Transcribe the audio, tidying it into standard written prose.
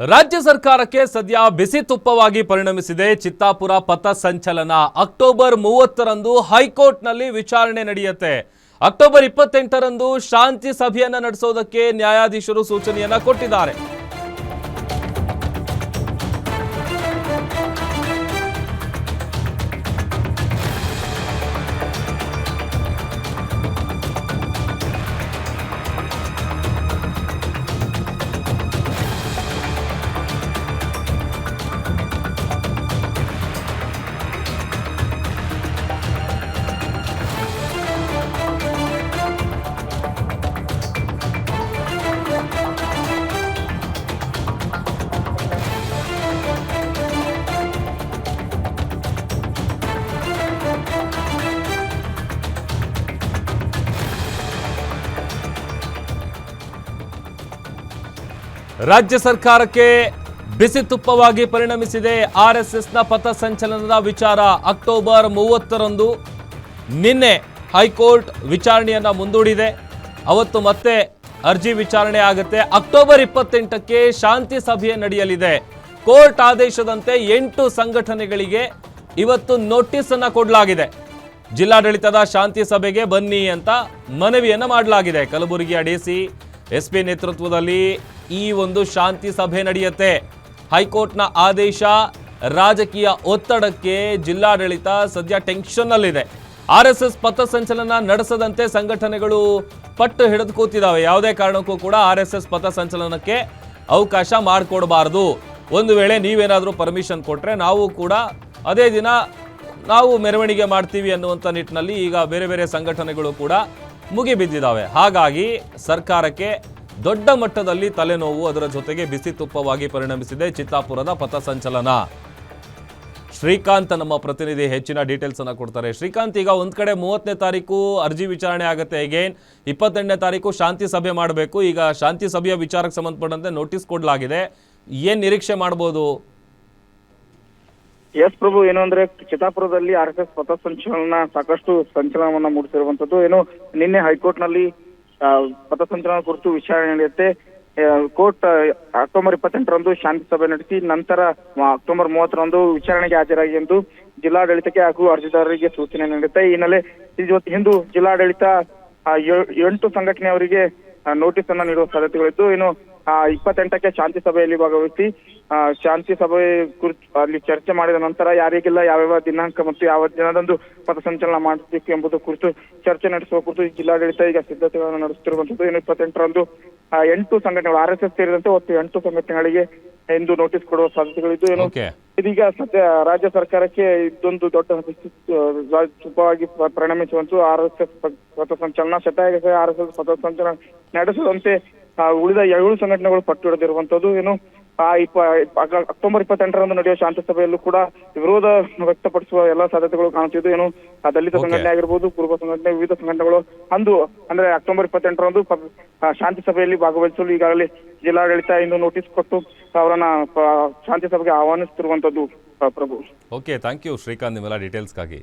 ರಾಜ್ಯ ಸರ್ಕಾರಕ್ಕೆ ಸದ್ಯ ಬಿಸಿ ತುಪ್ಪವಾಗಿ ಪರಿಣಮಿಸಿದೆ ಚಿತ್ತಾಪುರ ಪಥಸಂಚಲನ. ಅಕ್ಟೋಬರ್ 30ರಂದು ಹೈಕೋರ್ಟ್ನಲ್ಲಿ ವಿಚಾರಣೆ ನಡೆಯುತ್ತೆ. ಅಕ್ಟೋಬರ್ 28ರಂದು ಶಾಂತಿ ಸಭೆಯನ್ನ ನಡೆಸೋದಕ್ಕೆ ನ್ಯಾಯಾಧೀಶರು ಸೂಚನೆಯನ್ನ ಕೊಟ್ಟಿದ್ದಾರೆ. ರಾಜ್ಯ ಸರ್ಕಾರಕ್ಕೆ ಬಿಸಿ ತುಪ್ಪವಾಗಿ ಪರಿಣಮಿಸಿದೆ ಆರ್ಎಸ್ಎಸ್ನ ಪಥಸಂಚಲನದ ವಿಚಾರ. ಅಕ್ಟೋಬರ್ 30ರಂದು ನಿನ್ನೆ ಹೈಕೋರ್ಟ್ ವಿಚಾರಣೆಯನ್ನ ಮುಂದೂಡಿದೆ. ಅವತ್ತು ಮತ್ತೆ ಅರ್ಜಿ ವಿಚಾರಣೆ ಆಗುತ್ತೆ. ಅಕ್ಟೋಬರ್ 28ಕ್ಕೆ ಶಾಂತಿ ಸಭೆ ನಡೆಯಲಿದೆ. ಕೋರ್ಟ್ ಆದೇಶದಂತೆ 8 ಸಂಘಟನೆಗಳಿಗೆ ಇವತ್ತು ನೋಟಿಸ್ ಅನ್ನ ಕೊಡಲಾಗಿದೆ. ಜಿಲ್ಲಾಡಳಿತದ ಶಾಂತಿ ಸಭೆಗೆ ಬನ್ನಿ ಅಂತ ಮನವಿಯನ್ನ ಮಾಡಲಾಗಿದೆ. ಕಲಬುರಗಿಯ ಡಿಸಿ ಎಸ್ಪಿ ನೇತೃತ್ವದಲ್ಲಿ ಈ ಒಂದು ಶಾಂತಿ ಸಭೆ ನಡೆಯುತ್ತೆ. ಹೈಕೋರ್ಟ್ನ ಆದೇಶ, ರಾಜಕೀಯ ಒತ್ತಡಕ್ಕೆ ಜಿಲ್ಲಾಡಳಿತ ಸದ್ಯ ಟೆನ್ಷನ್ ನಲ್ಲಿದೆ. ಆರ್ಎಸ್ಎಸ್ ಪಥಸಂಚಲನ ನಡೆಸದಂತೆ ಸಂಘಟನೆಗಳು ಪಟ್ಟು ಹಿಡಿದು ಕೂತಿದ್ದಾವೆ. ಯಾವುದೇ ಕಾರಣಕ್ಕೂ ಕೂಡ ಆರ್ಎಸ್ಎಸ್ ಪಥಸಂಚಲನಕ್ಕೆ ಅವಕಾಶ ಮಾಡಿಕೊಡಬಾರದು. ಒಂದು ವೇಳೆ ನೀವೇನಾದರೂ ಪರ್ಮಿಷನ್ ಕೊಟ್ಟರೆ ನಾವು ಕೂಡ ಅದೇ ದಿನ ನಾವು ಮೆರವಣಿಗೆ ಮಾಡ್ತೀವಿ ಅನ್ನುವಂಥ ನಿಟ್ಟಿನಲ್ಲಿ ಈಗ ಬೇರೆ ಬೇರೆ ಸಂಘಟನೆಗಳು ಕೂಡ ಮುಗಿಬಿದ್ದಿದ್ದಾವೆ. ಹಾಗಾಗಿ ಸರ್ಕಾರಕ್ಕೆ ದೊಡ್ಡ ಮಟ್ಟದಲ್ಲಿ ತಲೆನೋವು, ಅದರ ಜೊತೆಗೆ ಬಿಸಿ ತುಪ್ಪವಾಗಿ ಪರಿಣಮಿಸಿದೆ ಚಿತ್ತಾಪುರದ ಪಥಸಂಚಲನ. ಶ್ರೀಕಾಂತ್ ನಮ್ಮ ಪ್ರತಿನಿಧಿ ಹೆಚ್ಚಿನ ಡೀಟೇಲ್ಸ್ ಅನ್ನ ಕೊಡ್ತಾರೆ. ಶ್ರೀಕಾಂತ್, ಈಗ ಒಂದ್ ಕಡೆ 30ನೇ ತಾರೀಕು ಅರ್ಜಿ ವಿಚಾರಣೆ ಆಗುತ್ತೆ. ಅಗೇನ್ 28ನೇ ತಾರೀಕು ಶಾಂತಿ ಸಭೆ ಮಾಡಬೇಕು. ಈಗ ಶಾಂತಿ ಸಭೆಯ ವಿಚಾರಕ್ಕೆ ಸಂಬಂಧಪಟ್ಟಂತೆ ನೋಟಿಸ್ ಕೊಡಲಾಗಿದೆ. ಏನ್ ನಿರೀಕ್ಷೆ ಮಾಡಬಹುದು? ಎಸ್ ಪ್ರಭು, ಏನು ಅಂದ್ರೆ ಚಿತ್ತಾಪುರದಲ್ಲಿ ಆರ್ಎಸ್ಎಸ್ ಪಥಸಂಚಲನ ಸಾಕಷ್ಟು ಸಂಚಲನವನ್ನ ಮೂಡಿಸಿರುವಂತದ್ದು. ಏನು ನಿನ್ನೆ ಹೈಕೋರ್ಟ್ ನಲ್ಲಿ ಪಥಸಂಚಲನ ಕುರಿತು ವಿಚಾರಣೆ ನಡೆಯುತ್ತೆ. ಕೋರ್ಟ್ ಅಕ್ಟೋಬರ್ 28ರಂದು ಶಾಂತಿ ಸಭೆ ನಡೆಸಿ ನಂತರ ಅಕ್ಟೋಬರ್ 30ರಂದು ವಿಚಾರಣೆಗೆ ಹಾಜರಾಗಿ ಎಂದು ಜಿಲ್ಲಾಡಳಿತಕ್ಕೆ ಹಾಗೂ ಅರ್ಜಿದಾರರಿಗೆ ಸೂಚನೆ ನೀಡುತ್ತೆ. ಈ ಹಿನ್ನೆಲೆ ಇಂದು ಜಿಲ್ಲಾಡಳಿತ 8 ಸಂಘಟನೆಯವರಿಗೆ ನೋಟಿಸ್ ಅನ್ನ ನೀಡುವ ಸಾಧ್ಯತೆಗಳಿದ್ದು, ಏನು 28ಕ್ಕೆ ಶಾಂತಿ ಸಭೆಯಲ್ಲಿ ಭಾಗವಹಿಸಿ ಶಾಂತಿ ಸಭೆ ಕುರಿತು ಅಲ್ಲಿ ಚರ್ಚೆ ಮಾಡಿದ ನಂತರ ಯಾರಿಗೆಲ್ಲ ಯಾವ್ಯಾವ ದಿನಾಂಕ ಮತ್ತು ಯಾವ ದಿನದಂದು ಪಥಸಂಚಲನ ಮಾಡಬೇಕು ಎಂಬುದು ಕುರಿತು ಚರ್ಚೆ ನಡೆಸುವ ಕುರಿತು ಜಿಲ್ಲಾಡಳಿತ ಈಗ ಸಿದ್ಧತೆಗಳನ್ನು ನಡೆಸುತ್ತಿರುವಂತದ್ದು. ಏನು 28ರಂದು 8 ಸಂಘಟನೆಗಳು ಆರ್ಎಸ್ಎಸ್ ಸೇರಿದಂತೆ ಒಟ್ಟು 8 ಸಂಘಟನೆಗಳಿಗೆ ಇಂದು ನೋಟಿಸ್ ಕೊಡುವ ಸಾಧ್ಯತೆಗಳಿದ್ದು, ಏನು ಇದೀಗ ಸದ್ಯ ರಾಜ್ಯ ಸರ್ಕಾರಕ್ಕೆ ಇದೊಂದು ದೊಡ್ಡ ತುಪ್ಪವಾಗಿ ಪರಿಣಮಿಸುವಂತ ಆರ್ಎಸ್ಎಸ್ ಪಥಸಂಚಲನ ಶತಾಯಗತಾಯ ಆರ್ಎಸ್ಎಸ್ ಪಥಸಂಚಲನ ನಡೆಸುವಂತೆ ಉಳಿದ 7 ಸಂಘಟನೆಗಳು ಪಟ್ಟು ಹಿಡಿದಿರುವಂತದ್ದು. ಏನು ಅಕ್ಟೋಬರ್ 28ರಂದು ನಡೆಯುವ ಶಾಂತಿ ಸಭೆಯಲ್ಲೂ ಕೂಡ ವಿರೋಧ ವ್ಯಕ್ತಪಡಿಸುವ ಎಲ್ಲಾ ಸಾಧ್ಯತೆಗಳು ಕಾಣುತ್ತಿದ್ದು. ಏನು ದಲಿತ ಸಂಘಟನೆ ಆಗಿರ್ಬೋದು, ಕುರುಬ ಸಂಘಟನೆ, ವಿವಿಧ ಸಂಘಟನೆಗಳು ಅಂದ್ರೆ ಅಕ್ಟೋಬರ್ 28ರಂದು ಶಾಂತಿ ಸಭೆಯಲ್ಲಿ ಭಾಗವಹಿಸಲು ಈಗಾಗಲೇ ಜಿಲ್ಲಾಡಳಿತ ಇಂದು ನೋಟಿಸ್ ಕೊಟ್ಟು ಅವರನ್ನ ಶಾಂತಿ ಸಭೆಗೆ ಆಹ್ವಾನಿಸುತ್ತಿರುವಂತದ್ದು. ಪ್ರಭು, ಓಕೆ, ಥ್ಯಾಂಕ್ ಯು ಶ್ರೀಕಾಂತ್ ನಿಮ್ಮೆಲ್ಲ ಡೀಟೇಲ್ಸ್ಗಾಗಿ.